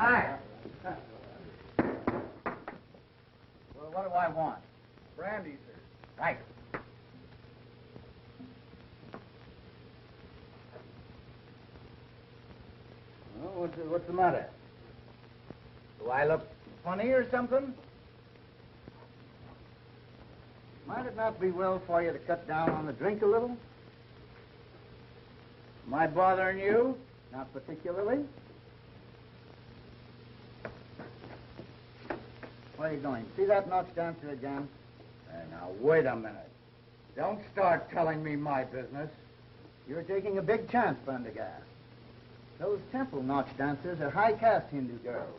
Hi. Well, what do I want? Brandy, sir. Right. Well, what's the matter? Do I look funny or something? Might it not be well for you to cut down on the drink a little? Am I bothering you? Not particularly. Where are you going? See that Knox dancer again? Now, wait a minute. Don't start telling me my business. You're taking a big chance, Prendergast. Those temple Knox dancers are high-caste Hindu girls,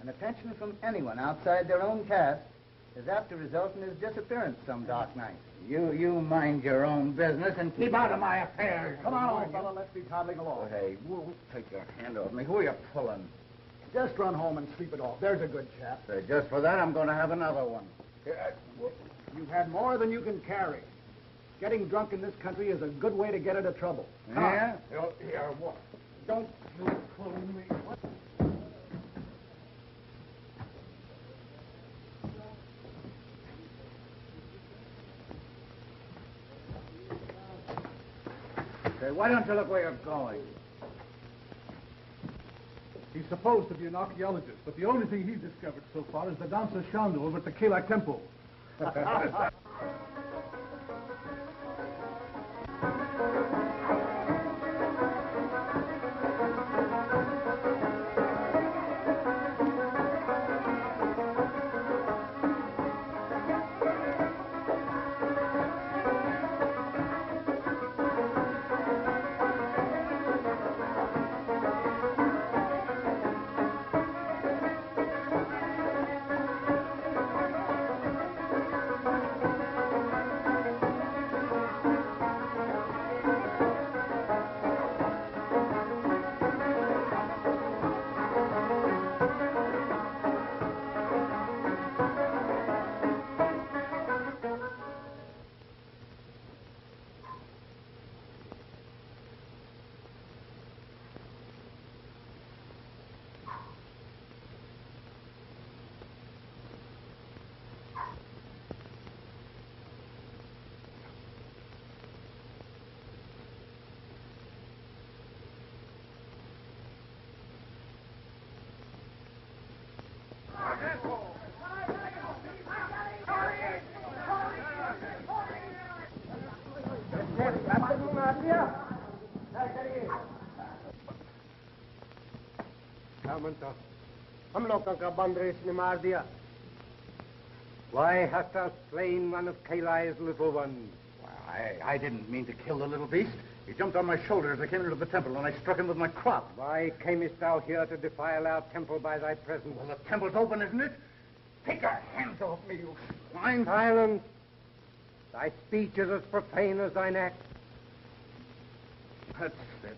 and attention from anyone outside their own caste is apt to result in his disappearance some dark night. You mind your own business and keep out of my affairs. Come on, old fellow, let's be toddling along. Hey, take your hand off me. Who are you pulling? Just run home and sleep it off. There's a good chap. Just for that, I'm going to have another one. You've had more than you can carry. Getting drunk in this country is a good way to get into trouble. Yeah? Here, what? Don't you pull me. What? Say, why don't you look where you're going? He's supposed to be an archaeologist, but the only thing he's discovered so far is the dancer Shandu over at the Kailai Temple. हम लोगों का बंदरेश ने मार दिया. Why hast thou slain one of Kailai's little ones? I didn't mean to kill the little beast. He jumped on my shoulder as I came into the temple, and I struck him with my crop. Why camest thou here to defile our temple by thy presence? Well, the temple's open, isn't it? Take your hands off me, you swine. Silence. Thy speech is as profane as thine act. That's it.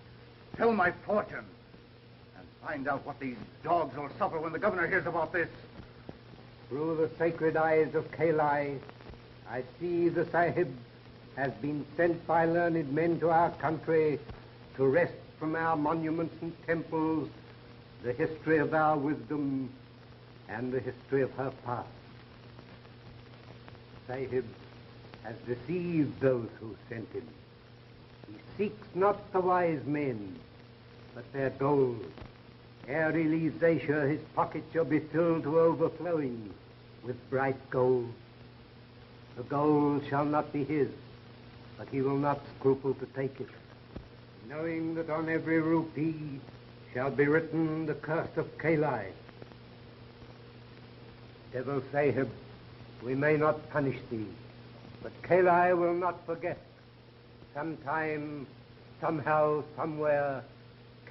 Tell my fortune. And find out what these dogs will suffer when the governor hears about this. Through the sacred eyes of Kailai, I see the Sahib has been sent by learned men to our country to wrest from our monuments and temples the history of our wisdom and the history of her past. Sahib has deceived those who sent him. He seeks not the wise men, but their gold. Ere he leaves Asia, his pocket shall be filled to overflowing with bright gold. The gold shall not be his, but he will not scruple to take it, knowing that on every rupee shall be written the curse of Kailai. Devil Sahib, we may not punish thee, but Kailai will not forget. Sometime, somehow, somewhere,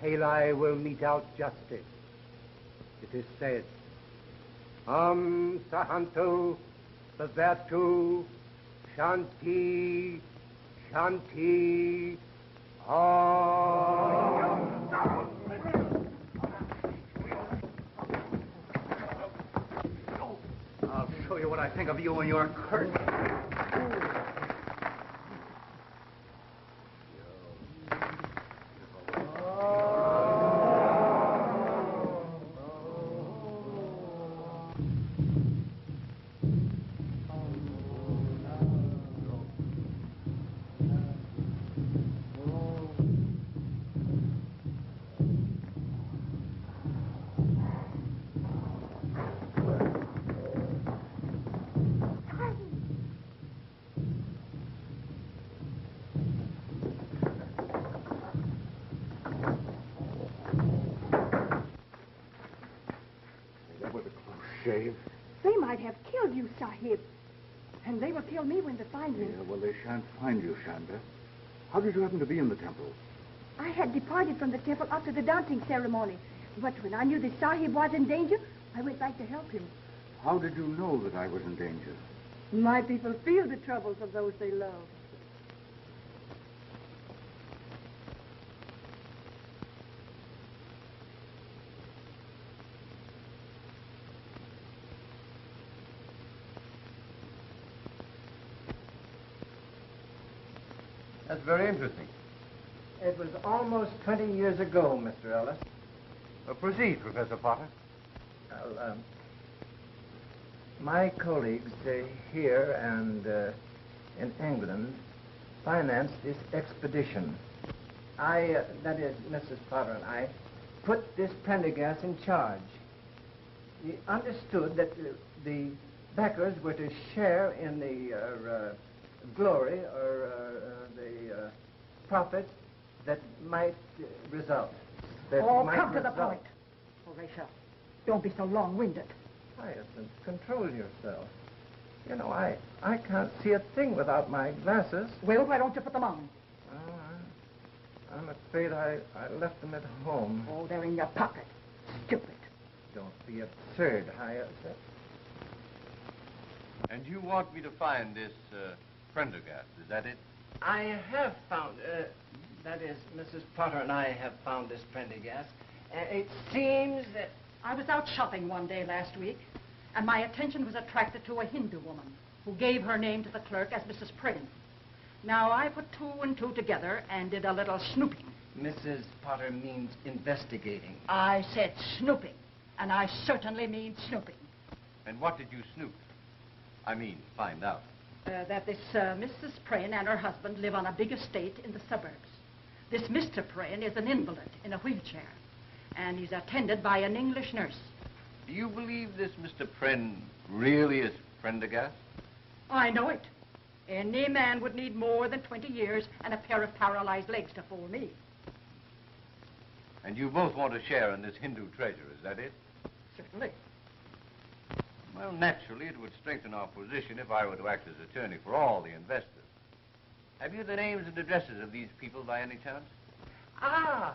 Kailai will mete out justice. It is said, Sahanto, Bhavatu, Shanti, Shanti, Om. I'll show you what I think of you and your curse. shave. They might have killed you, Sahib. And they will kill me when they find me. Yeah, well, they shan't find you, Shanda. How did you happen to be in the temple? I had departed from the temple after the dancing ceremony. But when I knew that Sahib was in danger, I went back to help him. How did you know that I was in danger? My people feel the troubles of those they love. That's very interesting. It was almost 20 years ago, Mr. Ellis. Proceed, Professor Potter. Well, my colleagues here and in England financed this expedition. That is, Mrs. Potter and I, put this Prendergast in charge. We understood that the backers were to share in the glory or the profit that might result. Come to the point. Horatio, don't be so long-winded. Hyacinth, control yourself. You know, I can't see a thing without my glasses. Well, why don't you put them on? Oh, I'm afraid I left them at home. Oh, they're in your pocket. Stupid. Don't be absurd, Hyacinth. And you want me to find this Prendergast, is that it? I have found, that is, Mrs. Potter and I have found this Prendergast. It seems that... I was out shopping one day last week, and my attention was attracted to a Hindu woman who gave her name to the clerk as Mrs. Prane. Now, I put two and two together and did a little snooping. Mrs. Potter means investigating. I said snooping, and I certainly mean snooping. And what did you snoop? I mean, find out. That this Mrs. Prane and her husband live on a big estate in the suburbs. This Mr. Prane is an invalid in a wheelchair, and he's attended by an English nurse. Do you believe this Mr. Prenne really is Prendergast? I know it. Any man would need more than 20 years and a pair of paralyzed legs to fool me. And you both want to share in this Hindu treasure, is that it? Certainly. Well, naturally, it would strengthen our position if I were to act as attorney for all the investors. Have you the names and addresses of these people by any chance? Ah,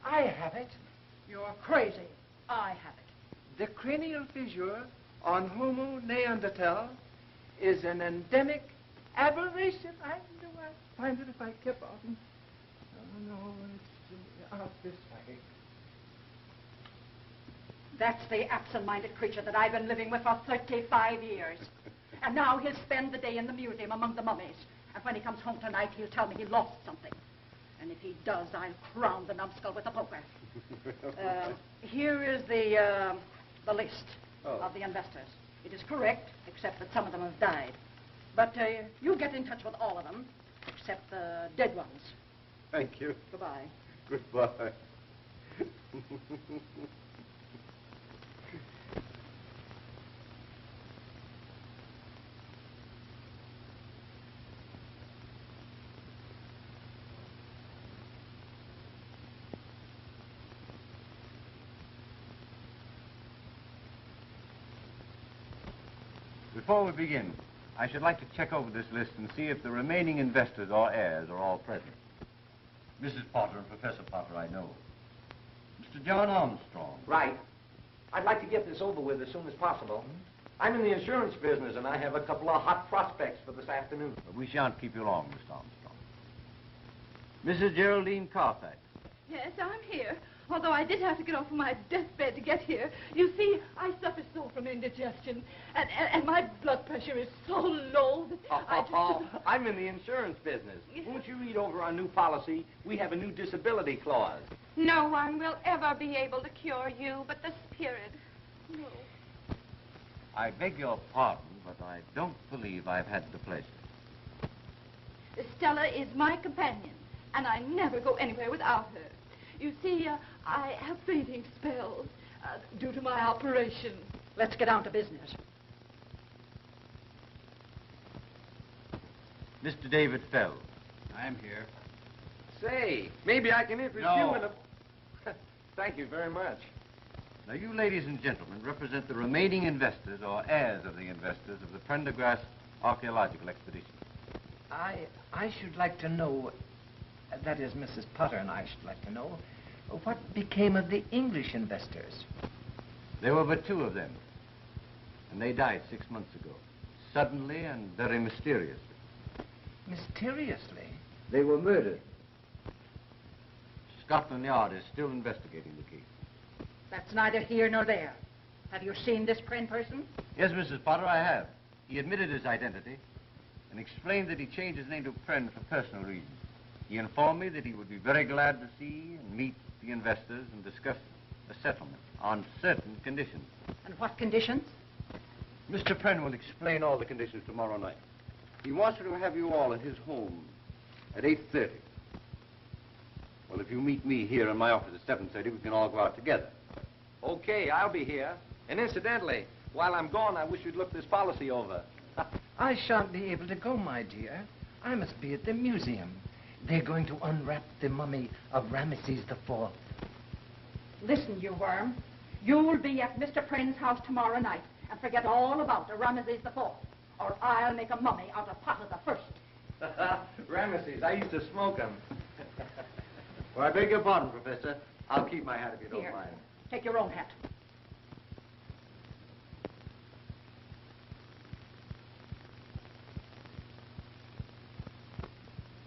I have it. You're crazy. I have it. The cranial fissure on Homo neanderthal is an endemic aberration. I know I'd find it if I kept on. Oh, no, it's out this way. That's the absent-minded creature that I've been living with for 35 years. And now he'll spend the day in the museum among the mummies. And when he comes home tonight, he'll tell me he lost something. And if he does, I'll crown the numbskull with a poker. Here is the list of the investors. It is correct, except that some of them have died. But you get in touch with all of them, except the dead ones. Thank you. Goodbye. Goodbye. Before we begin, I should like to check over this list and see if the remaining investors or heirs are all present. Mrs. Potter and Professor Potter, I know. Mr. John Armstrong. Right. I'd like to get this over with as soon as possible. I'm in the insurance business, and I have a couple of hot prospects for this afternoon. But we shan't keep you long, Mr. Armstrong. Mrs. Geraldine Carfax. Yes, I'm here. Although I did have to get off of my deathbed to get here. You see, I suffer so from indigestion, and my blood pressure is so low that I just... I'm in the insurance business. Won't you read over our new policy? We have a new disability clause. No one will ever be able to cure you but the spirit. No. I beg your pardon, but I don't believe I've had the pleasure. Stella is my companion, and I never go anywhere without her. You see, I have fainting spells due to my operation. Let's get down to business. Mr. David Fell. I'm here. Say, maybe I can interest No. you in a... Thank you very much. Now, you ladies and gentlemen represent the remaining investors or heirs of the investors of the Prendergast Archaeological Expedition. I should like to know, that is, Mrs. Potter and I should like to know, what became of the English investors? There were but 2 of them, and they died 6 months ago, suddenly and very mysteriously. Mysteriously? They were murdered. Scotland Yard is still investigating the case. That's neither here nor there. Have you seen this Pren person? Yes, Mrs. Potter, I have. He admitted his identity and explained that he changed his name to Pren for personal reasons. He informed me that he would be very glad to see and meet the investors and discuss a settlement on certain conditions. And what conditions? Mr. Pren will explain all the conditions tomorrow night. He wants to have you all at his home at 8:30. Well, if you meet me here in my office at 7:30, we can all go out together. Okay, I'll be here. And incidentally, while I'm gone, I wish you'd look this policy over. I shan't be able to go, my dear. I must be at the museum. They're going to unwrap the mummy of Ramesses IV. Listen, you worm. You'll be at Mr. Pren's house tomorrow night and forget all about the Ramesses IV, or I'll make a mummy out of Potter the First. Ramesses, I used to smoke them. Well, I beg your pardon, Professor. I'll keep my hat if you don't Here, mind. take your own hat.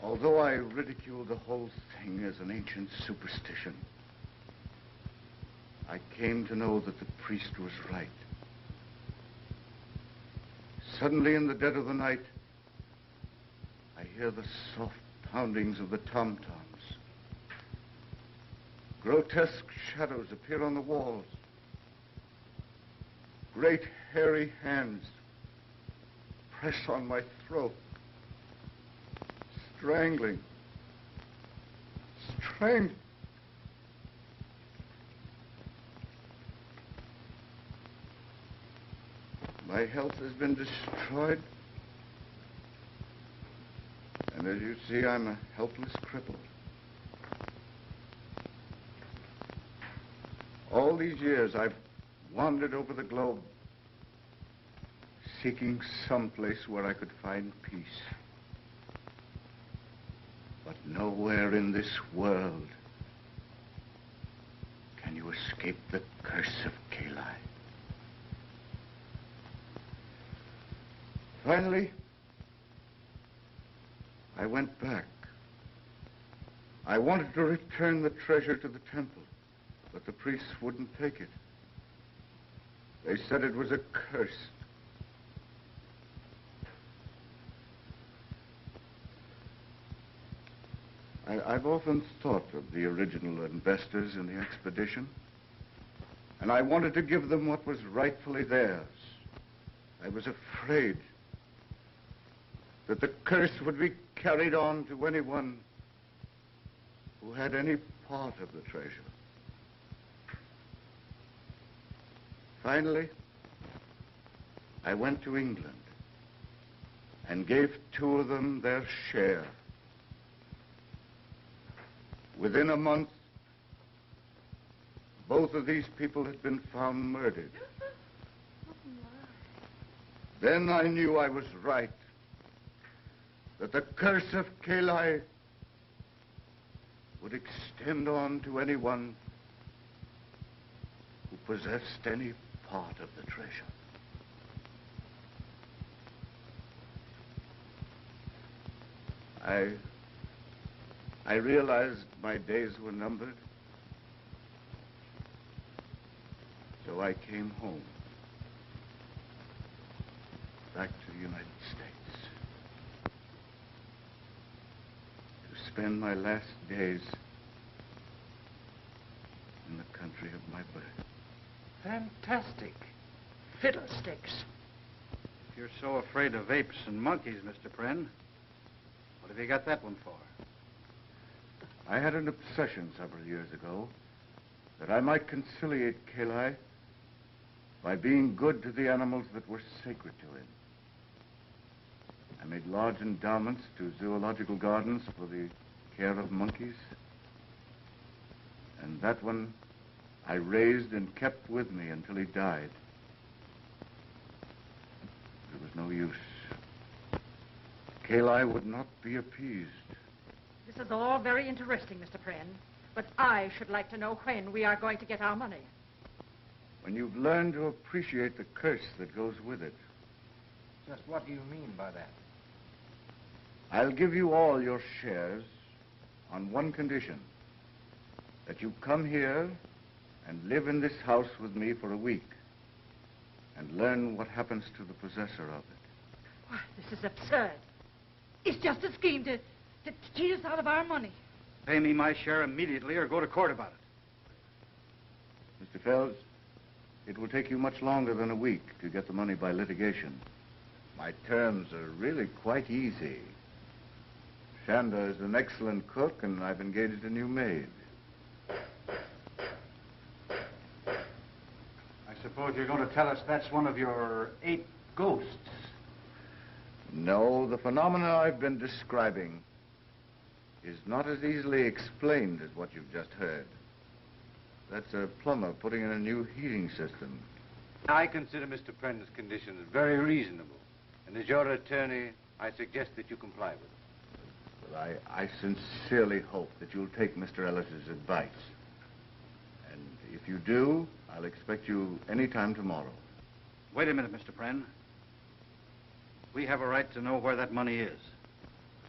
Although I ridicule the whole thing as an ancient superstition, I came to know that the priest was right. Suddenly, in the dead of the night, I hear the soft poundings of the tom-toms. Grotesque shadows appear on the walls. Great hairy hands press on my throat. Strangling. My health has been destroyed. And as you see, I'm a helpless cripple. All these years, I've wandered over the globe, seeking some place where I could find peace. But nowhere in this world can you escape the curse of Kali. Finally, I went back. I wanted to return the treasure to the temple, but the priests wouldn't take it. They said it was accursed. I've often thought of the original investors in the expedition, and I wanted to give them what was rightfully theirs. I was afraid that the curse would be carried on to anyone who had any part of the treasure. Finally, I went to England and gave 2 of them their share. Within a month, both of these people had been found murdered. Then I knew I was right, that the curse of Kali would extend on to anyone who possessed any part of the treasure. I realized my days were numbered, so I came home, back to the United States, to spend my last days in the country of my birth. Fantastic. Fiddlesticks. If you're so afraid of apes and monkeys, Mr. Pren, what have you got that one for? I had an obsession several years ago that I might conciliate Kali by being good to the animals that were sacred to him. I made large endowments to zoological gardens for the care of monkeys. And that one I raised and kept with me until he died. There was no use. Kali would not be appeased. This is all very interesting, Mr. Prynne, but I should like to know when we are going to get our money. When you've learned to appreciate the curse that goes with it. Just what do you mean by that? I'll give you all your shares on one condition. That you come here and live in this house with me for a week and learn what happens to the possessor of it. Why, this is absurd. It's just a scheme to cheat us out of our money. Pay me my share immediately or go to court about it. Mr. Fells, it will take you much longer than a week to get the money by litigation. My terms are really quite easy. Shanda is an excellent cook, and I've engaged a new maid. I suppose you're going to tell us that's one of your 8 ghosts. No, the phenomena I've been describing is not as easily explained as what you've just heard. That's a plumber putting in a new heating system. I consider Mr. Prynne's conditions very reasonable. And as your attorney, I suggest that you comply with them. Well, I sincerely hope that you'll take Mr. Ellis's advice. And if you do, I'll expect you any time tomorrow. Wait a minute, Mr. Prynne. We have a right to know where that money is.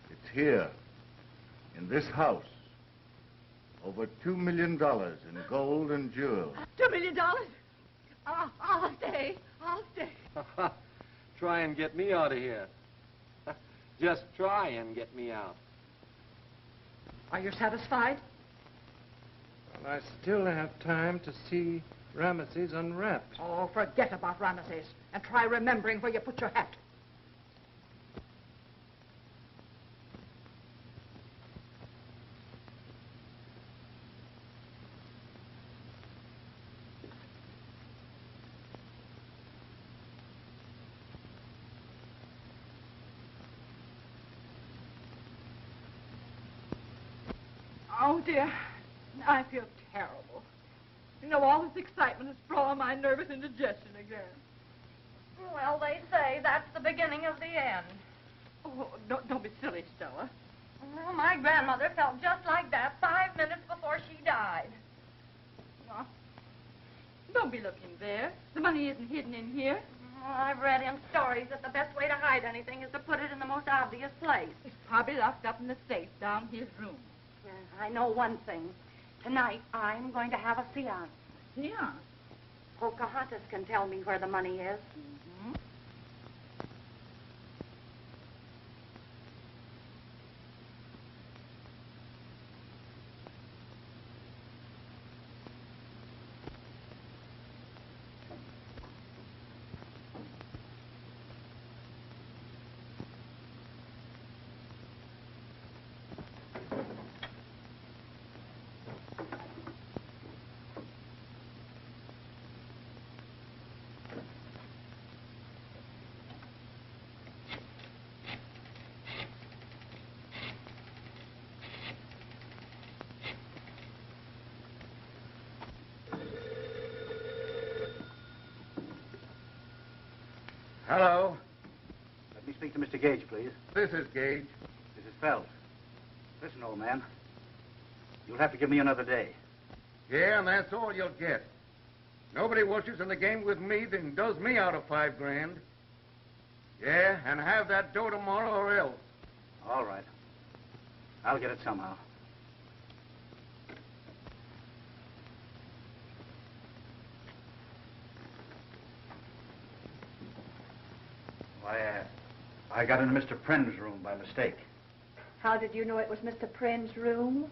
It's here, in this house. Over $2 million in gold and jewels. $2 million? I'll stay. I'll stay. Try and get me out of here. Just try and get me out. Are you satisfied? Well, I still have time to see Ramesses unwrapped. Oh, forget about Ramesses and try remembering where you put your hat. Oh, dear. I feel terrible. You know, all this excitement has brought on my nervous indigestion again. Well, they say that's the beginning of the end. Oh, don't be silly, Stella. Well, my grandmother felt just like that 5 minutes before she died. Well, don't be looking there. The money isn't hidden in here. Well, I've read in stories that the best way to hide anything is to put it in the most obvious place. It's probably locked up in the safe down his room. I know one thing. Tonight, I'm going to have a seance. Yeah. Pocahontas can tell me where the money is. Mm-hmm. Hello. Let me speak to Mr. Gage, please. This is Gage. This is Fells. Listen, old man. You'll have to give me another day. Yeah, and that's all you'll get. Nobody wishes in the game with me than does me out of $5 grand. Yeah, and have that dough tomorrow or else. All right. I'll get it somehow. I got into Mr. Prynne's room by mistake. How did you know it was Mr. Prynne's room?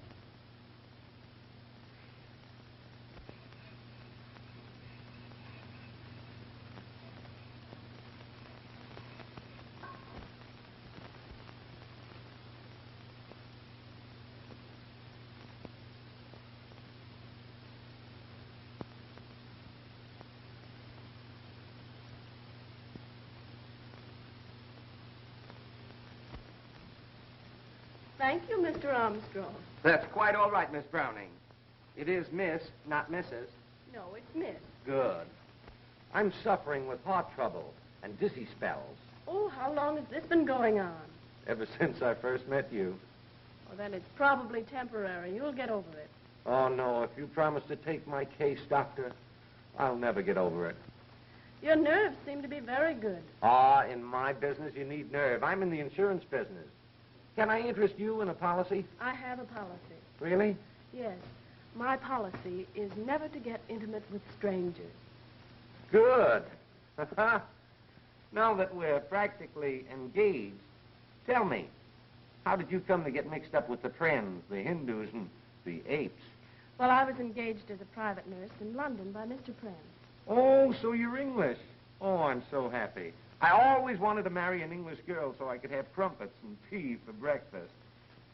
Thank you, Mr. Armstrong. That's quite all right, Miss Browning. It is Miss, not Mrs. No, it's Miss. Good. I'm suffering with heart trouble and dizzy spells Oh, how long has this been going on? ever since I first met you. Well, then it's probably temporary. You'll get over it. Oh, no, if you promise to take my case, Doctor, I'll never get over it. Your nerves seem to be very good. Ah, in my business, you need nerve. I'm in the insurance business. Can I interest you in a policy? I have a policy. Really? Yes. My policy is never to get intimate with strangers. Good. Now that we're practically engaged, tell me, how did you come to get mixed up with the Friends, the Hindus, and the apes? Well, I was engaged as a private nurse in London by Mr. Pren. Oh, so you're English. Oh, I'm so happy. I always wanted to marry an English girl so I could have crumpets and tea for breakfast.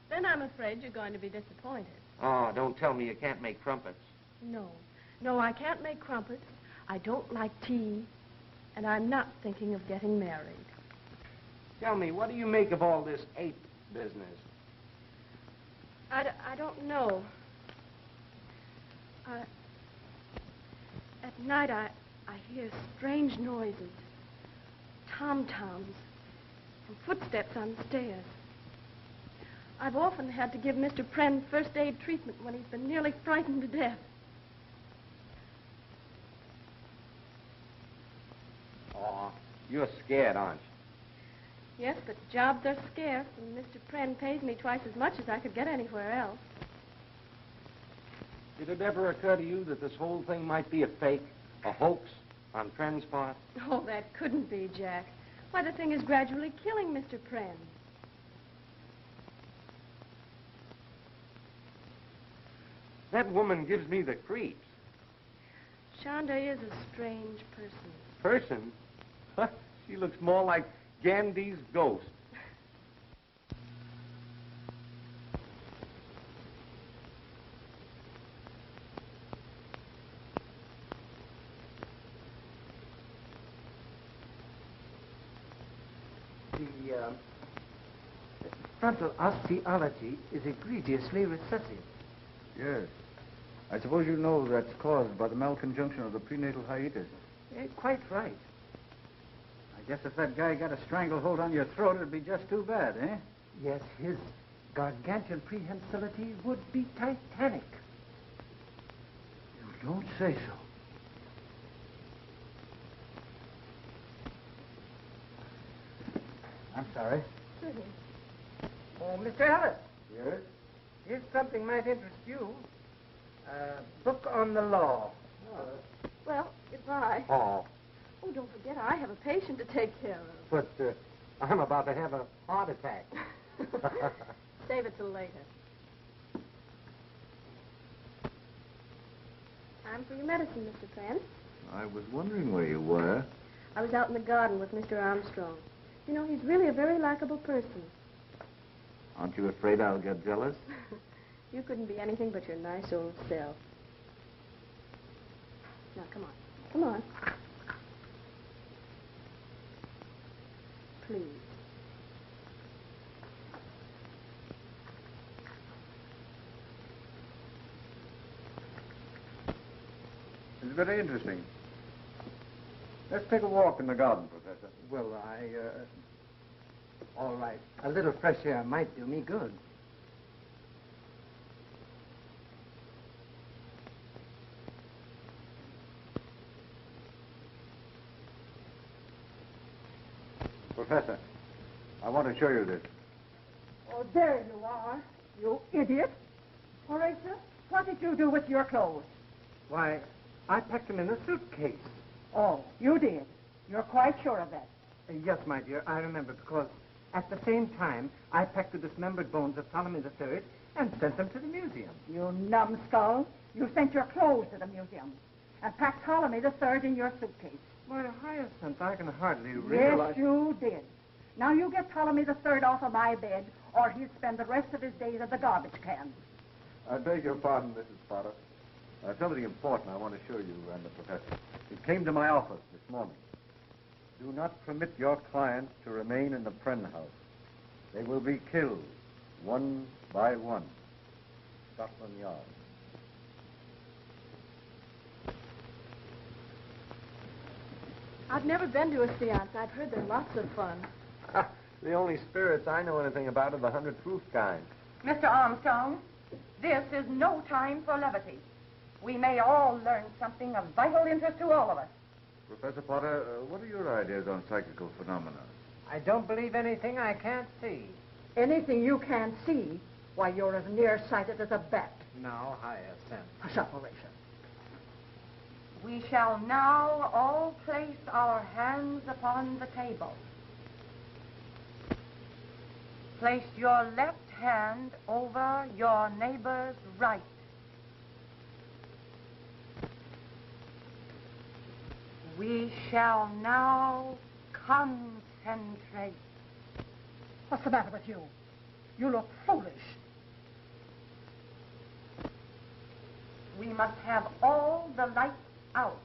Then I'm afraid you're going to be disappointed. Oh, don't tell me you can't make crumpets. No. No, I can't make crumpets. I don't like tea. And I'm not thinking of getting married. Tell me, what do you make of all this ape business? I don't know. At night, I hear strange noises. Tom-toms and footsteps on the stairs. I've often had to give Mr. Pren first aid treatment when he's been nearly frightened to death. Oh, you're scared, aren't you? Yes, but jobs are scarce, and Mr. Pren pays me twice as much as I could get anywhere else. Did it ever occur to you that this whole thing might be a fake, a hoax on Pren's part? Oh, that couldn't be, Jack. Why, the thing is gradually killing Mr. Pren. That woman gives me the creeps. Shonda is a strange person. Person? She looks more like Gandhi's ghost. The frontal osteology is egregiously recessive. Yes. I suppose you know that's caused by the malconjunction of the prenatal hiatus. Quite right. I guess if that guy got a stranglehold on your throat, it'd be just too bad, eh? Yes, his gargantuan prehensility would be titanic. You don't say so. I'm sorry. Oh, Mr. Ellis, Yes? here's something might interest you. A book on the law. Well, goodbye. Oh, Oh, don't forget, I have a patient to take care of. but I'm about to have a heart attack. Save it till later. Time for your medicine, Mr. Pren. I was wondering where you were. I was out in the garden with Mr. Armstrong. You know, he's really a very likable person. Aren't you afraid I'll get jealous? You couldn't be anything but your nice old self. Now, come on. Come on. Please. It's very interesting. Let's take a walk in the garden, Professor. Well, all right. A little fresh air might do me good. Professor, I want to show you this. Oh, there you are, you idiot. Horatio, what did you do with your clothes? Why, I packed them in a suitcase. Oh, you did. You're quite sure of that. Yes, my dear, I remember, because at the same time, I packed the dismembered bones of Ptolemy III and sent them to the museum. You numbskull. You sent your clothes to the museum and packed Ptolemy III in your suitcase. My Hyacinth, I can hardly realize... Yes, you did. Now you get Ptolemy III off of my bed, or he'll spend the rest of his days at the garbage can. I beg your pardon, Mrs. Potter. Something important I want to show you and the professor. It came to my office this morning. Do not permit your clients to remain in the Pren house. They will be killed, one by one. Scotland Yard. I've never been to a seance. I've heard they're lots of fun. The only spirits I know anything about are the 100 proof kind. Mr. Armstrong, this is no time for levity. We may all learn something of vital interest to all of us. Professor Potter, what are your ideas on psychical phenomena? I don't believe anything I can't see. Anything you can't see, why, you're as nearsighted as a bat. Now, Hyacinth. Hush up, Horatio. We shall now all place our hands upon the table. Place your left hand over your neighbor's right. We shall now concentrate. What's the matter with you? You look foolish. We must have all the lights out.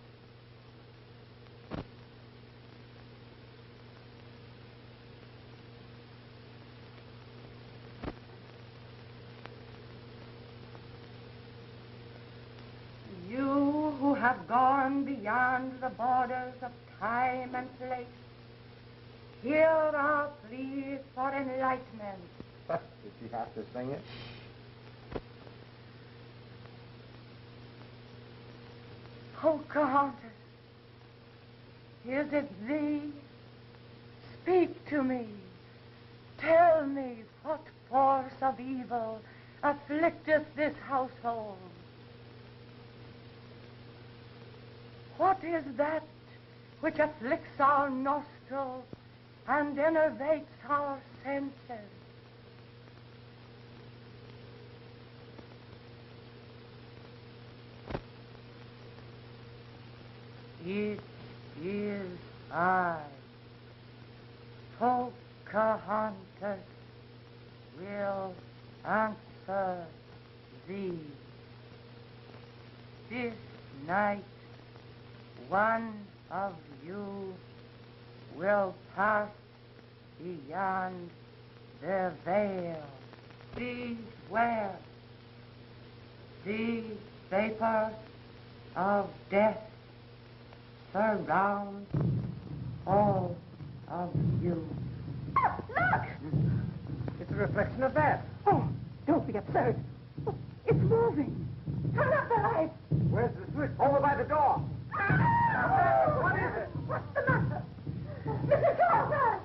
You who have gone beyond the borders of time and place, hear our pleas for enlightenment. Did she have to sing it? Pocahontas, is it thee? Speak to me. Tell me what force of evil afflicteth this household. What is that which afflicts our nostrils and enervates our senses? It is I, Pocahontas, will answer thee. This night, one of you will pass beyond the veil. Beware. The vapors of death surround all of you. Look! It's a reflection of that. Oh, don't be absurd. Oh, it's moving. Turn up the light. Where's the switch? Over by the door. What is it? What's the matter? Mrs. Carter!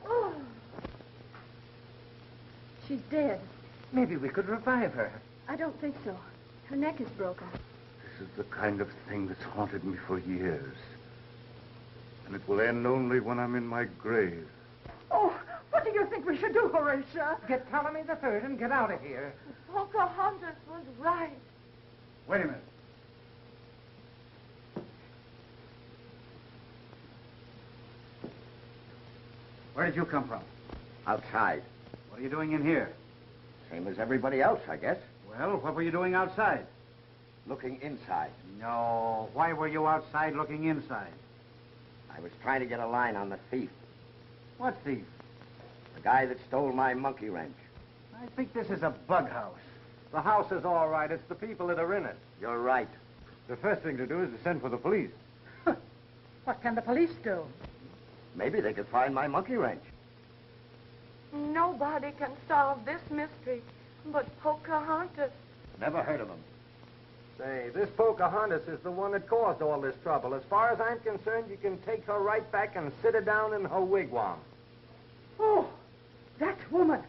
Oh. She's dead. Maybe we could revive her. I don't think so. Her neck is broken. This is the kind of thing that's haunted me for years. And it will end only when I'm in my grave. Oh, what do you think we should do, Horatio? Get Ptolemy the Third and get out of here. Pocahontas was right. Wait a minute. Where did you come from? Outside. What are you doing in here? Same as everybody else, I guess. Well, what were you doing outside? Looking inside. No. Why were you outside looking inside? I was trying to get a line on the thief. What thief? The guy that stole my monkey wrench. I think this is a bug house. The house is all right. It's the people that are in it. You're right. The first thing to do is to send for the police. What can the police do? Maybe they could find my monkey wrench. Nobody can solve this mystery but Pocahontas. Never heard of him. Say, this Pocahontas is the one that caused all this trouble. As far as I'm concerned, you can take her right back and sit her down in her wigwam. Oh, that woman.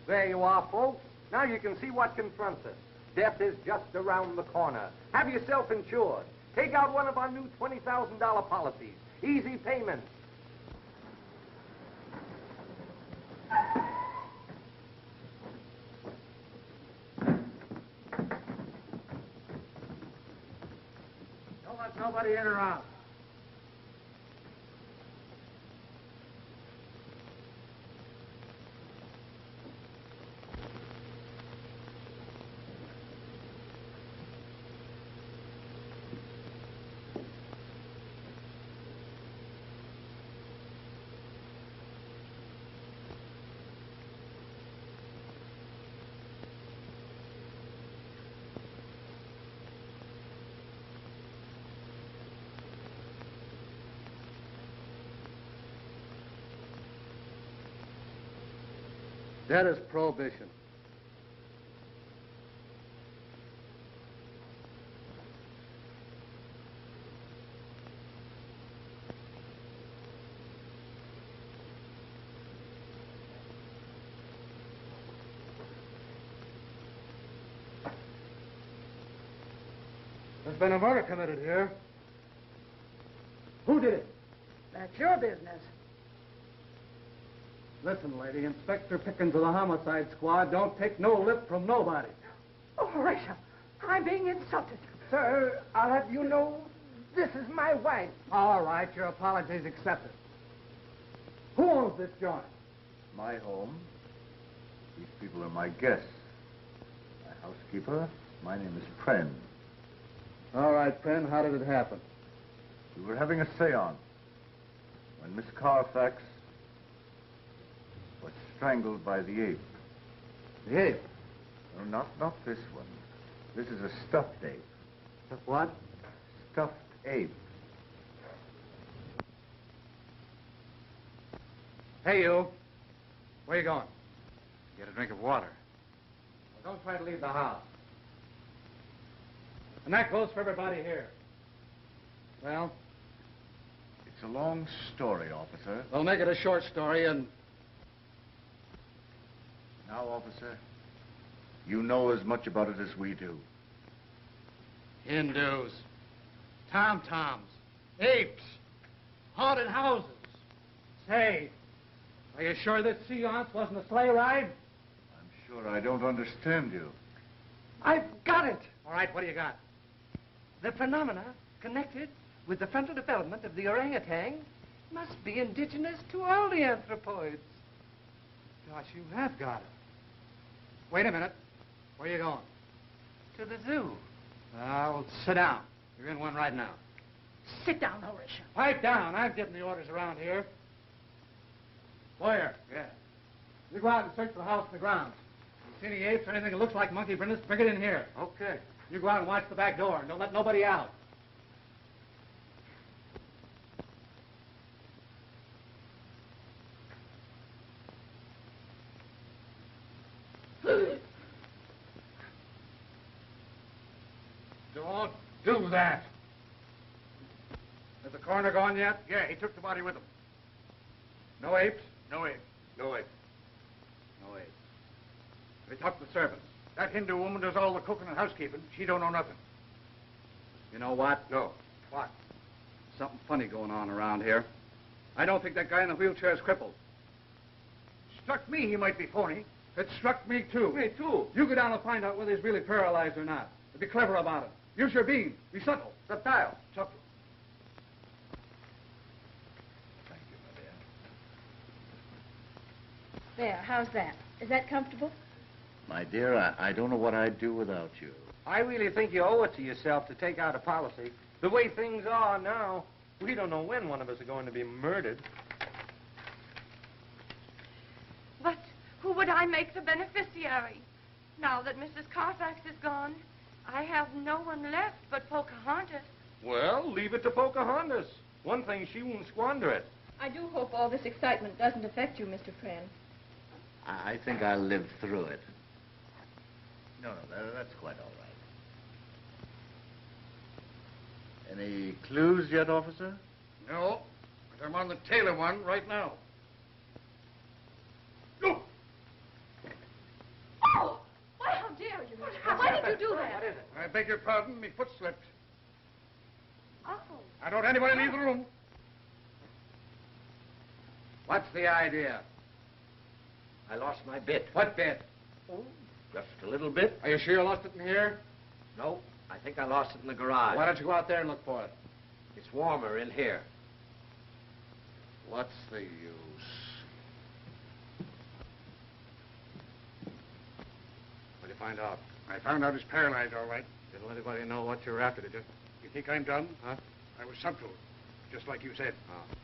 There you are, folks. Now you can see what confronts us. Death is just around the corner. Have yourself insured. Take out one of our new $20,000 policies. Easy payments. Don't let nobody in or out. That is prohibition. There's been a murder committed here. Who did it? That's your business. Listen, lady, Inspector Pickens of the Homicide Squad don't take no lip from nobody. Oh, Horatio, I'm being insulted. Sir, I'll have you know this is my wife. All right, your apologies accepted. Who owns this joint? My home. These people are my guests. My housekeeper. My name is Pren. All right, Pren, how did it happen? We were having a seance when Miss Carfax was strangled by the ape. The ape? No, not this one. This is a stuffed ape. What? Stuffed ape. Hey, you. Where you going? Get a drink of water. Well, don't try to leave the house. And that goes for everybody here. Well? It's a long story, officer. We'll make it a short story and... Now, officer, you know as much about it as we do. Hindus, tom-toms, apes, haunted houses. Say, are you sure this seance wasn't a sleigh ride? I'm sure I don't understand you. I've got it. All right, what do you got? The phenomena connected with the frontal development of the orangutan must be indigenous to all the anthropoids. Gosh, you have got it. Wait a minute. Where are you going? To the zoo. Well, sit down. You're in one right now. Sit down, Horatio. Pipe down. I'm giving the orders around here. Boyer. Yeah. You go out and search for the house and the grounds. If you see any apes or anything that looks like monkey printers, bring it in here. Okay. You go out and watch the back door and don't let nobody out. Don't do that. Has the coroner gone yet? Yeah, he took the body with him. No apes? No ape. No ape. No apes. Have you talked to the servants? That Hindu woman does all the cooking and housekeeping. She don't know nothing. You know what? No. What? Something funny going on around here. I don't think that guy in the wheelchair is crippled. Struck me he might be phony. It struck me, too. Me, too. You go down and find out whether he's really paralyzed or not. And be clever about it. Use your beam. Be subtle. Subtle. Subtle. Thank you, my dear. There, how's that? Is that comfortable? My dear, I don't know what I'd do without you. I really think you owe it to yourself to take out a policy. The way things are now, we don't know when one of us are going to be murdered. But who would I make the beneficiary? Now that Mrs. Carfax is gone, I have no one left but Pocahontas. Well, leave it to Pocahontas. One thing, she won't squander it. I do hope all this excitement doesn't affect you, Mr. Pren. I think I'll live through it. No, that's quite all right. Any clues yet, officer? No, but I'm on the tail of one right now. No! Oh! Why, how dare you? Why did you do that? What is it? I beg your pardon, me foot slipped. Oh. I don't anybody leave the room. What's the idea? I lost my bit. What bit? Oh, just a little bit. Are you sure you lost it in here? No, I think I lost it in the garage. Why don't you go out there and look for it? It's warmer in here. What's the use? What did you find out? I found out he's paralyzed, all right. Didn't let anybody know what you were after, did you? You think I'm done? Huh? I was subtle, just like you said. Oh.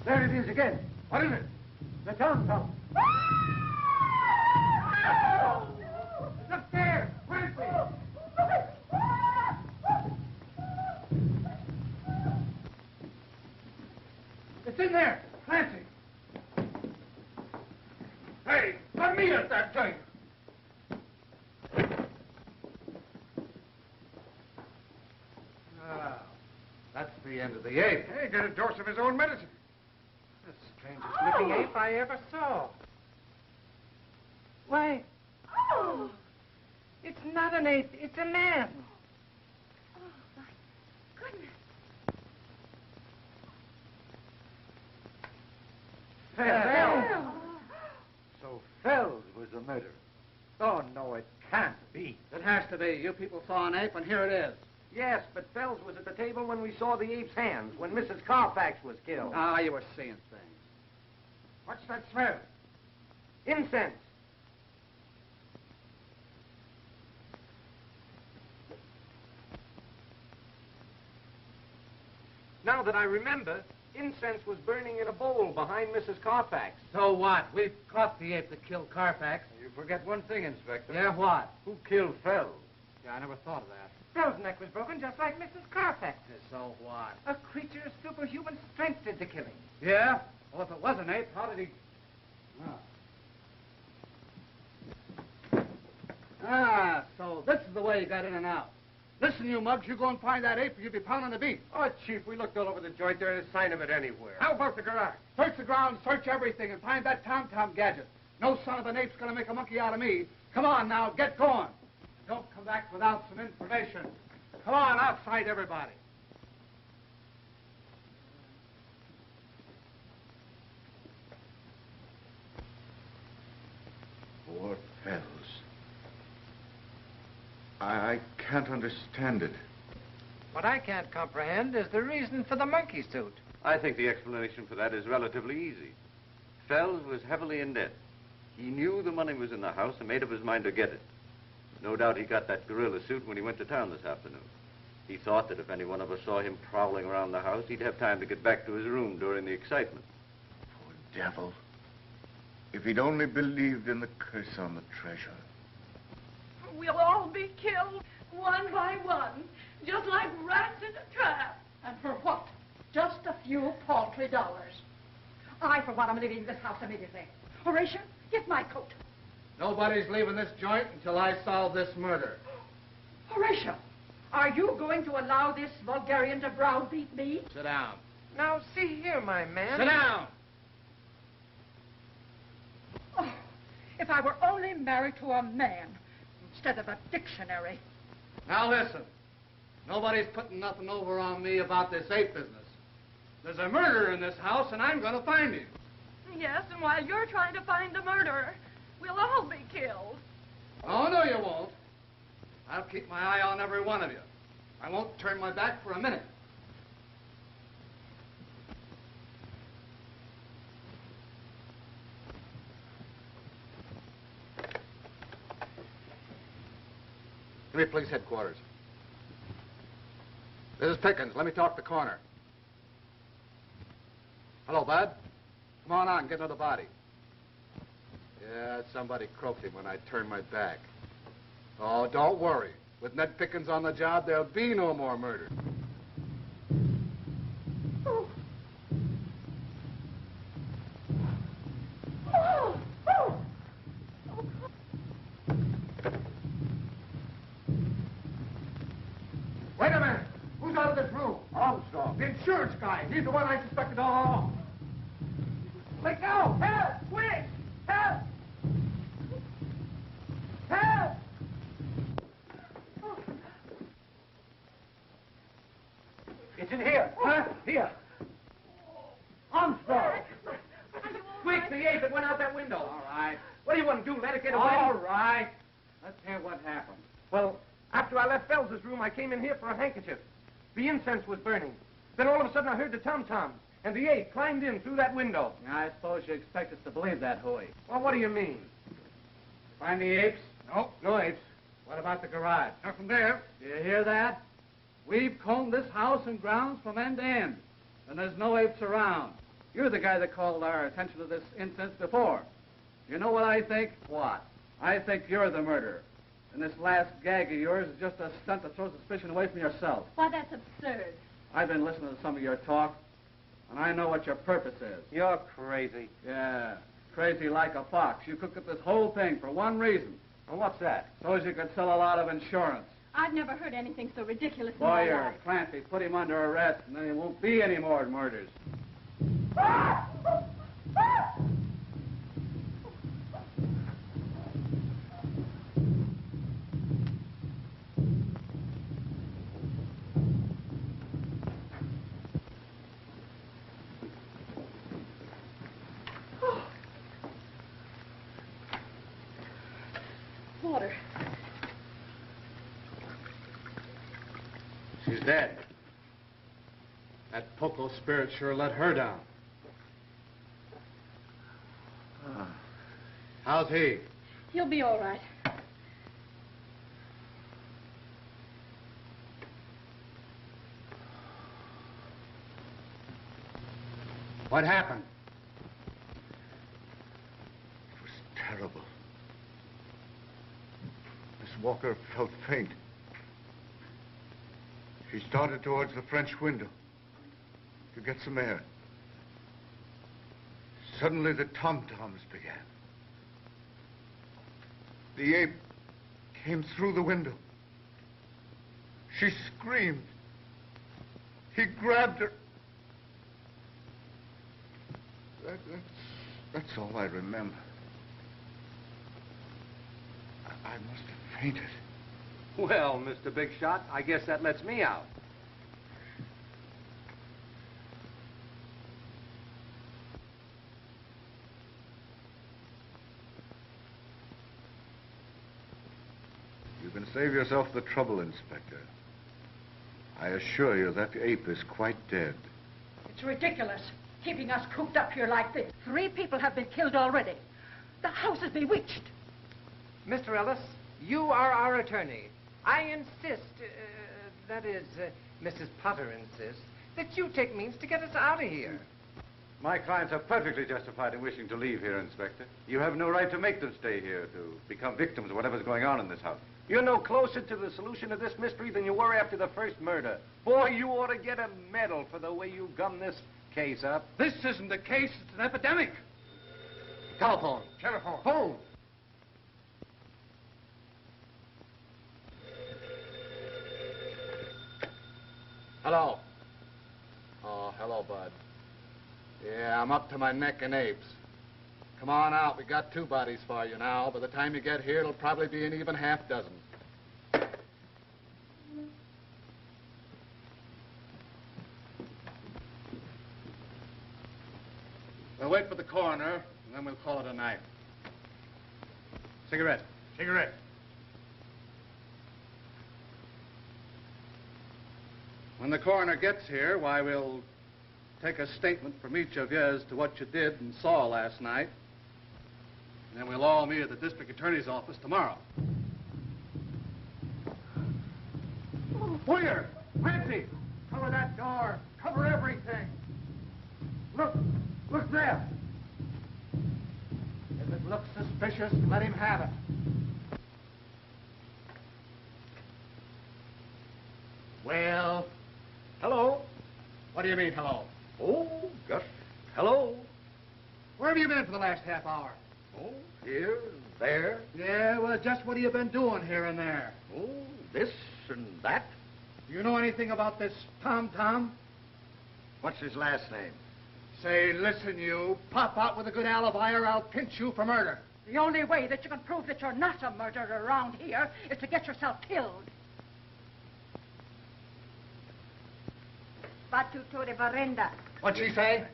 There it is again. What is it? The tom-tom. It's upstairs. Quickly. It's in there. Clancy. Hey, let me at that thing. Ah, that's the end of the ape. Hey, get a dose of his own medicine. The strangest looking ape I ever saw. Why, it's not an ape, it's a man. Fell. So Fells was the murderer. Oh, no, it can't be. It has to be. You people saw an ape, and here it is. Yes, but Fells was at the table when we saw the ape's hands, when Mrs. Carfax was killed. Ah, you were seeing things. What's that smell? Incense. Now that I remember, incense was burning in a bowl behind Mrs. Carfax. So what? We've caught the ape that killed Carfax. You forget one thing, Inspector. Yeah, what? Who killed Fells? Yeah, I never thought of that. Fells' neck was broken just like Mrs. Carfax's. So what? A creature of superhuman strength did the killing. Yeah? Well, if it was an ape, how did he... Ah, so this is the way you got in and out. Listen, you mugs, you go and find that ape or you'll be pounding the beat. Oh, Chief, we looked all over the joint. There ain't a sign of it anywhere. How about the garage? Search the ground, search everything, and find that tom-tom gadget. No son of an ape's gonna make a monkey out of me. Come on now, get going. Don't come back without some information. Come on, outside everybody. Poor Fells. I can't understand it. What I can't comprehend is the reason for the monkey suit. I think the explanation for that is relatively easy. Fells was heavily in debt. He knew the money was in the house and made up his mind to get it. No doubt he got that gorilla suit when he went to town this afternoon. He thought that if any one of us saw him prowling around the house, he'd have time to get back to his room during the excitement. Poor devil. If he'd only believed in the curse on the treasure. We'll all be killed one by one, just like rats in a trap. And for what? Just a few paltry dollars. I, for one, am leaving this house immediately. Horatio, get my coat. Nobody's leaving this joint until I solve this murder. Horatio, are you going to allow this vulgarian to browbeat me? Sit down. Now, see here, my man. Sit down! Oh, if I were only married to a man instead of a dictionary. Now listen. Nobody's putting nothing over on me about this ape business. There's a murderer in this house, and I'm going to find him. Yes, and while you're trying to find the murderer, we'll all be killed. Oh, no, you won't. I'll keep my eye on every one of you. I won't turn my back for a minute. Give me police headquarters. This is Pickens. Let me talk the corner. Hello, Bud. Come on out and get another body. Yeah, somebody croaked him when I turned my back. Oh, don't worry. With Ned Pickens on the job, there'll be no more murder. Wait a minute. Who's out of this room? Armstrong. The insurance guy. He's the one I suspected all along. Let go! Help! Quick! Help! Help! It's in here. Huh? Here. Armstrong! Quick, the ape that went out that window. All right. What do you want to do? Let it get away? All right. Let's hear what happened. Well, after I left Fells's room, I came in here for a handkerchief. The incense was burning. Then all of a sudden I heard the tom-toms, and the ape climbed in through that window. I suppose you expect us to believe that, Huey. Well, what do you mean? Find the apes? No, no apes. What about the garage? Nothing there. Do you hear that? We've combed this house and grounds from end to end, and there's no apes around. You're the guy that called our attention to this instance before. You know what I think? What? I think you're the murderer. And this last gag of yours is just a stunt to throw suspicion away from yourself. Why, that's absurd. I've been listening to some of your talk, and I know what your purpose is. You're crazy. Yeah, crazy like a fox. You cooked up this whole thing for one reason. And what's that? So as you could sell a lot of insurance. I've never heard anything so ridiculous in Boy, my you're life. Clancy. Put him under arrest, and then there won't be any more murders. Water. She's dead. That Poco spirit sure let her down. How's he? He'll be all right. What happened? It was terrible. Miss Walker felt faint. She started towards the French window to get some air. Suddenly, the tom-toms began. The ape came through the window. She screamed. He grabbed her. That's all I remember. I must have fainted. Well, Mr. Big Shot, I guess that lets me out. You can save yourself the trouble, Inspector. I assure you that ape is quite dead. It's ridiculous, keeping us cooped up here like this. 3 people have been killed already. The house is bewitched. Mr. Ellis, you are our attorney. I insist, that is, Mrs. Potter insists, that you take means to get us out of here. My clients are perfectly justified in wishing to leave here, Inspector. You have no right to make them stay here to become victims of whatever's going on in this house. You're no closer to the solution of this mystery than you were after the first murder. Boy, you ought to get a medal for the way you gummed this case up. This isn't a case, it's an epidemic. Telephone. Telephone. Phone. Hello. Oh, hello, Bud. Yeah, I'm up to my neck in apes. Come on out. We got 2 bodies for you now. By the time you get here, it'll probably be an even half dozen. We'll wait for the coroner, and then we'll call it a night. Cigarette. Cigarette. When the coroner gets here, why, we'll take a statement from each of you as to what you did and saw last night. And then we'll all meet at the district attorney's office tomorrow. Where? Clancy! Cover that door. Cover everything. Look. Look there. If it looks suspicious, let him have it. Well, hello. What do you mean, hello? Oh, just hello. Where have you been for the last half hour? Oh, here and there. Yeah, well, just what have you been doing here and there? Oh, this and that. Do you know anything about this Tom? What's his last name? Say, listen, you. Pop out with a good alibi or I'll pinch you for murder. The only way that you can prove that you're not a murderer around here is to get yourself killed. Batutore Varenda. What'd she say?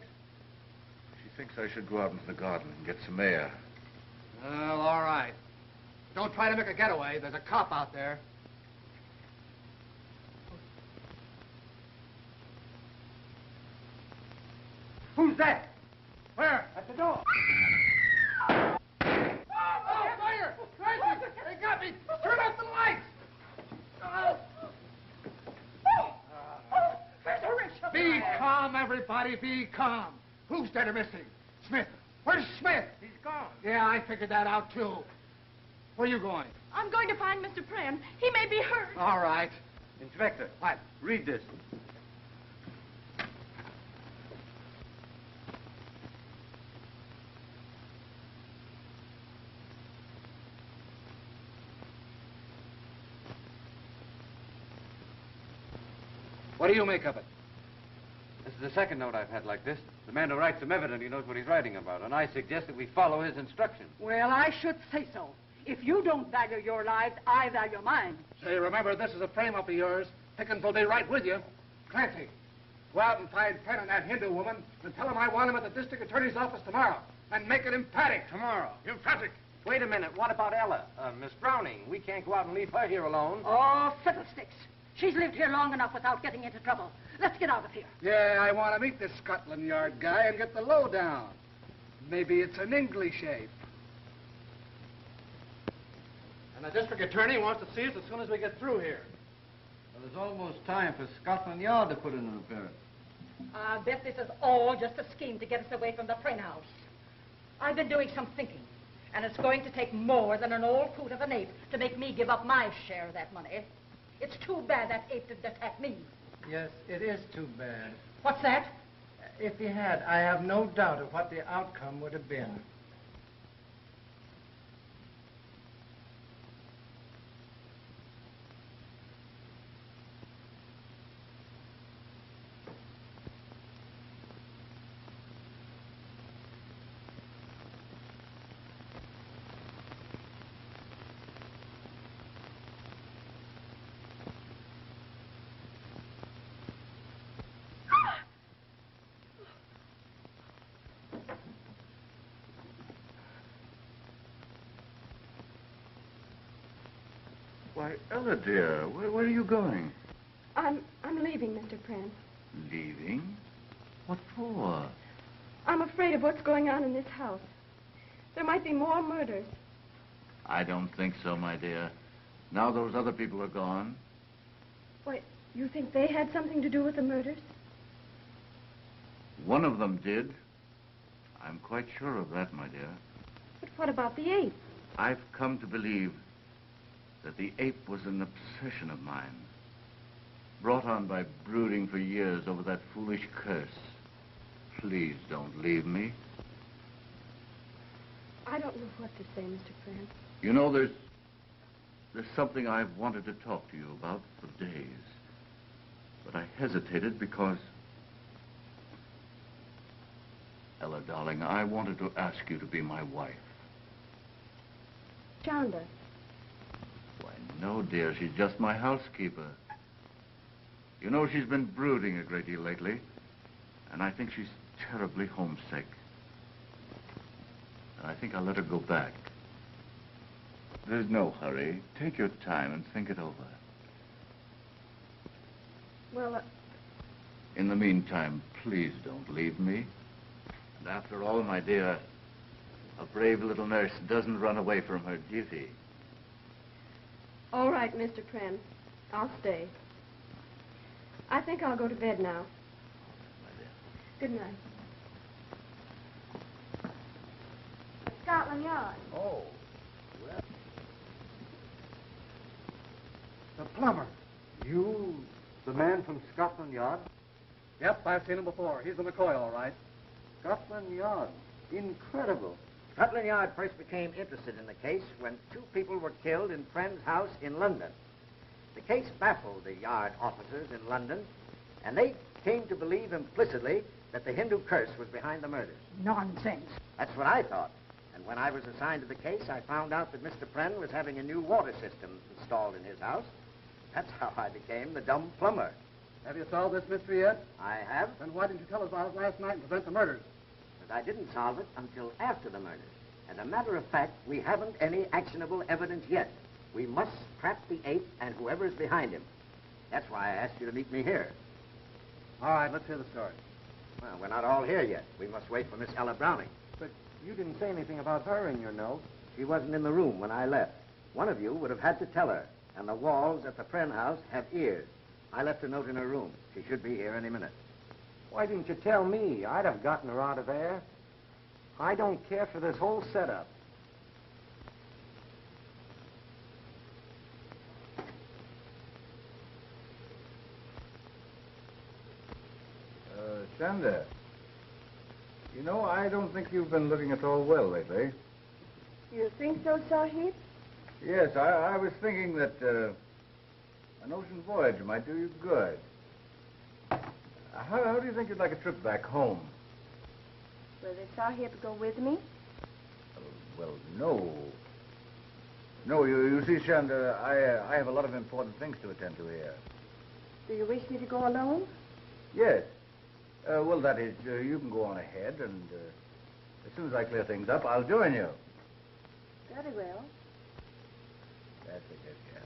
She thinks I should go out into the garden and get some air. Well, all right. Don't try to make a getaway. There's a cop out there. Who's that? Where? At the door. Oh, fire! Clancy! They got me! Turn off the lights! Be calm, everybody. Be calm. Who's dead or missing? Smith. Where's Smith? He's gone. Yeah, I figured that out, too. Where are you going? I'm going to find Mr. Pren. He may be hurt. All right. Inspector. What? Read this. What do you make of it? This is the second note I've had like this. The man who writes them evidently knows what he's writing about, and I suggest that we follow his instructions. Well, I should say so. If you don't value your lives, I value mine. Say, remember, this is a frame-up of yours. Pickens will be right with you. Clancy, go out and find Penn and that Hindu woman and tell him I want him at the district attorney's office tomorrow. And make it emphatic. Tomorrow. Emphatic. Wait a minute. What about Ella? Miss Browning. We can't go out and leave her here alone. Oh, fiddlesticks. She's lived here long enough without getting into trouble. Let's get out of here. Yeah, I want to meet this Scotland Yard guy and get the lowdown. Maybe it's an English ape. And the district attorney wants to see us as soon as we get through here. Well, there's almost time for Scotland Yard to put in an appearance. I bet this is all just a scheme to get us away from the Pren house. I've been doing some thinking, and it's going to take more than an old coot of an ape to make me give up my share of that money. It's too bad that ape didn't attack me. Yes, it is too bad. What's that? If he had, I have no doubt of what the outcome would have been. Why, Ella, dear, where are you going? I'm leaving, Mr. Pren. Leaving? What for? I'm afraid of what's going on in this house. There might be more murders. I don't think so, my dear. Now those other people are gone. Why, you think they had something to do with the murders? One of them did. I'm quite sure of that, my dear. But what about the ape? I've come to believe that the ape was an obsession of mine, brought on by brooding for years over that foolish curse. Please don't leave me. I don't know what to say, Mr. Pren. You know, there's something I've wanted to talk to you about for days, but I hesitated because... Ella, darling, I wanted to ask you to be my wife. Chandler. Why, no, dear, she's just my housekeeper. You know, she's been brooding a great deal lately, and I think she's terribly homesick. And I think I'll let her go back. There's no hurry. Take your time and think it over. Well, In the meantime, please don't leave me. And after all, my dear, a brave little nurse doesn't run away from her duty. all right, Mr. Pren. I'll stay. I think I'll go to bed now. Good night. Scotland Yard. Oh, well. The plumber. You, the man from Scotland Yard? Yep, I've seen him before. He's the McCoy, all right. Scotland Yard. Incredible. Scotland Yard first became interested in the case when 2 people were killed in Friend's house in London. The case baffled the Yard officers in London, and they came to believe implicitly that the Hindu curse was behind the murders. Nonsense. That's what I thought. And when I was assigned to the case, I found out that Mr. Pren was having a new water system installed in his house. That's how I became the dumb plumber. Have you solved this mystery yet? I have, Then why didn't you tell us about it last night and prevent the murders? but I didn't solve it until after the murders. As a matter of fact, we haven't any actionable evidence yet. We must trap the ape and whoever's behind him. That's why I asked you to meet me here. All right, let's hear the story. Well, we're not all here yet. We must wait for Miss Ella Browning. But you didn't say anything about her in your note. She wasn't in the room when I left. One of you would have had to tell her. And the walls at the Pren house have ears. I left a note in her room. She should be here any minute. Why didn't you tell me? I'd have gotten her out of there. I don't care for this whole setup. Chanda, you know, I don't think you've been looking at all well lately. You think so, Sahib? Yes, I was thinking that an ocean voyage might do you good. How do you think you'd like a trip back home? Will the Sahib go with me? Well, no. No, you see, Chanda, I have a lot of important things to attend to here. Do you wish me to go alone? Yes. Well, that is, you can go on ahead, and as soon as I clear things up, I'll join you. Very well. That's a good girl.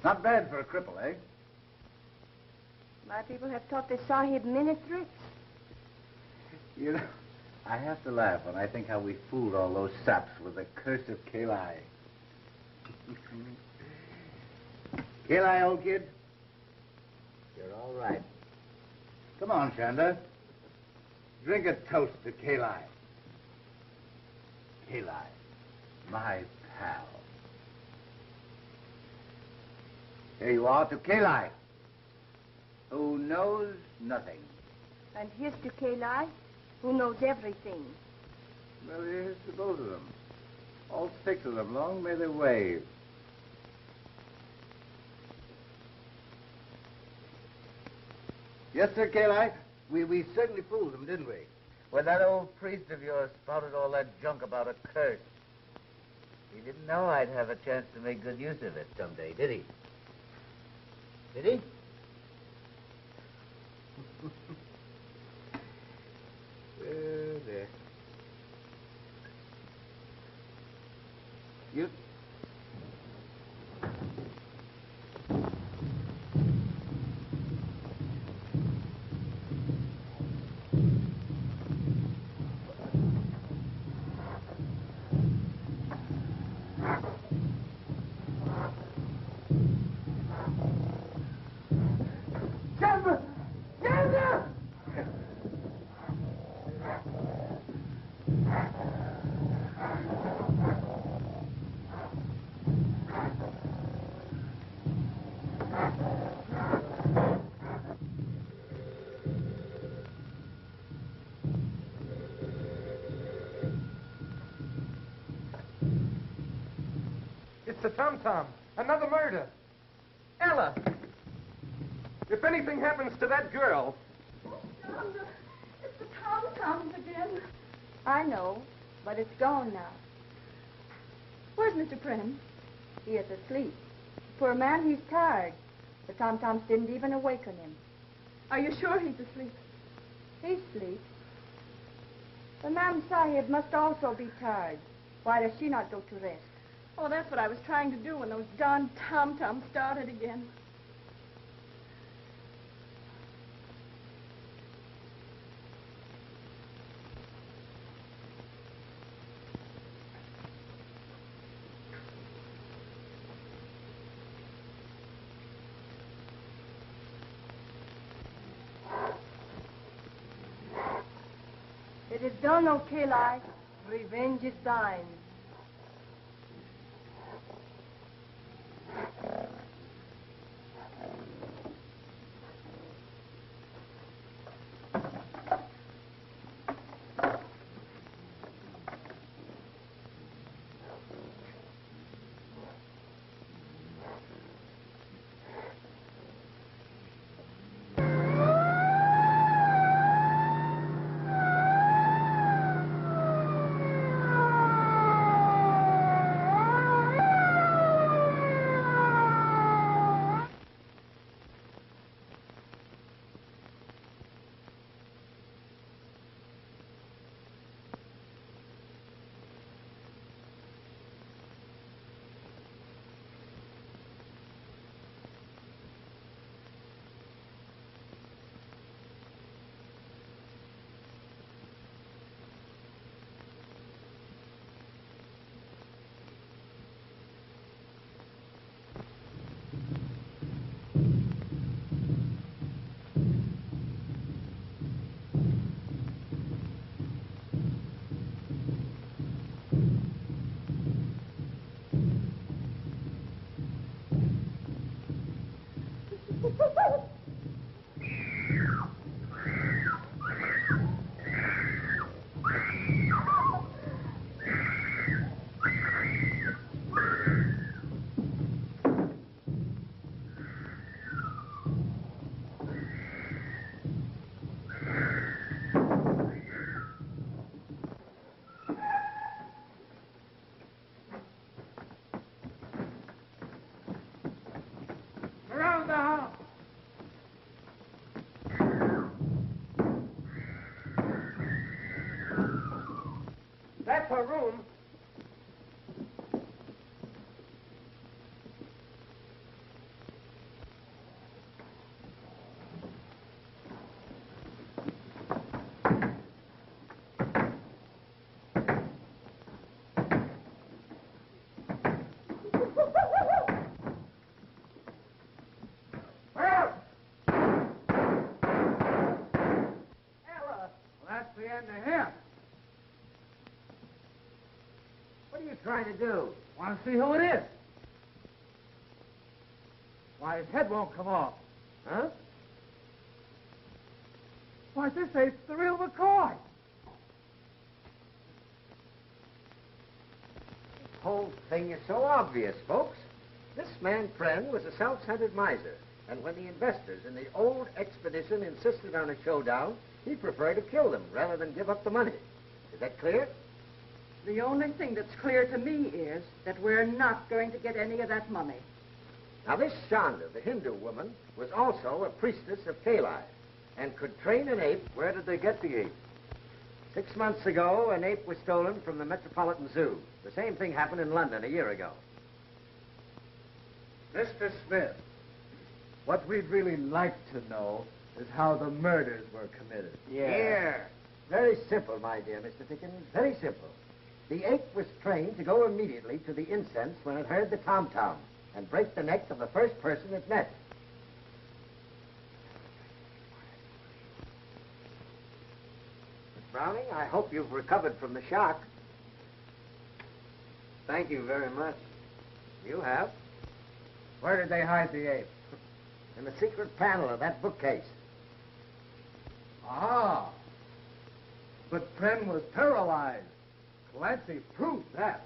Not bad for a cripple, eh? My people have taught the Sahib many tricks. You know, I have to laugh when I think how we fooled all those saps with the curse of Kalai. Kalai, old kid, you're all right. Come on, Chanda. Drink a toast to Kalai. Kalai, my pal. Here you are, to Kalai, who knows nothing. And here's to Kalai, who knows everything. Well, here's to both of them. All 6 of them. Long may they wave. Yes, sir, Kalai. We certainly fooled them, didn't we? When that old priest of yours spouted all that junk about a curse. He didn't know I'd have a chance to make good use of it someday, did he? Did he? There. You... It's the Tom-Tom. Another murder. Ella! If anything happens to that girl... Chanda, it's the Tom-Toms again. I know, but it's gone now. Where's Mr. Prem? He is asleep. Poor man, he's tired. The Tom-Toms didn't even awaken him. Are you sure he's asleep? He sleeps. The Ma'am Sahib must also be tired. Why does she not go to rest? Oh, that's what I was trying to do when those darn Tom-Toms started again. It is done, O Kalai. Revenge is thine. upper room. That's the end of him. What are you trying to do? Want to see who it is? Why, his head won't come off. Huh? Why, this ain't the real McCoy. The whole thing is so obvious, folks. This man, Pren, was a self-centered miser. And when the investors in the old expedition insisted on a showdown, he preferred to kill them rather than give up the money. Is that clear? The only thing that's clear to me is that we're not going to get any of that money. Now, this Shonda, the Hindu woman, was also a priestess of Kali and could train an ape. Where did they get the ape? 6 months ago, an ape was stolen from the Metropolitan Zoo. The same thing happened in London a year ago. Mr. Smith, what we'd really like to know is how the murders were committed. Here. Very simple, my dear Mr. Pickens. Very simple. The ape was trained to go immediately to the incense when it heard the tom-tom and break the neck of the first person it met. Miss Browning, I hope you've recovered from the shock. Thank you very much. You have. Where did they hide the ape? In the secret panel of that bookcase. Ah. But Pren was paralyzed. Clancy proved that.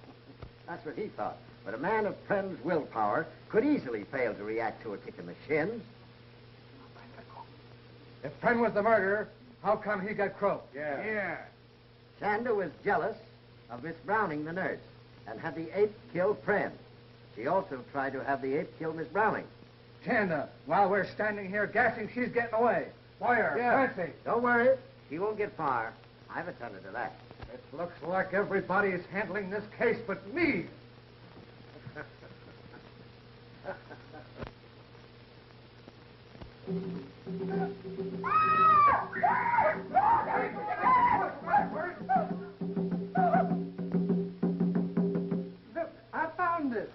That's what he thought. But a man of Pren's willpower could easily fail to react to a kick in the shins. If Pren was the murderer, how come he got croaked? Yeah. Shanda was jealous of Miss Browning, the nurse, and had the ape kill Pren. She also tried to have the ape kill Miss Browning. Shanda, while we're standing here gassing, she's getting away. Boyer, Clancy. Don't worry. She won't get far. I've attended to that. It looks like everybody is handling this case but me. Look, I found it.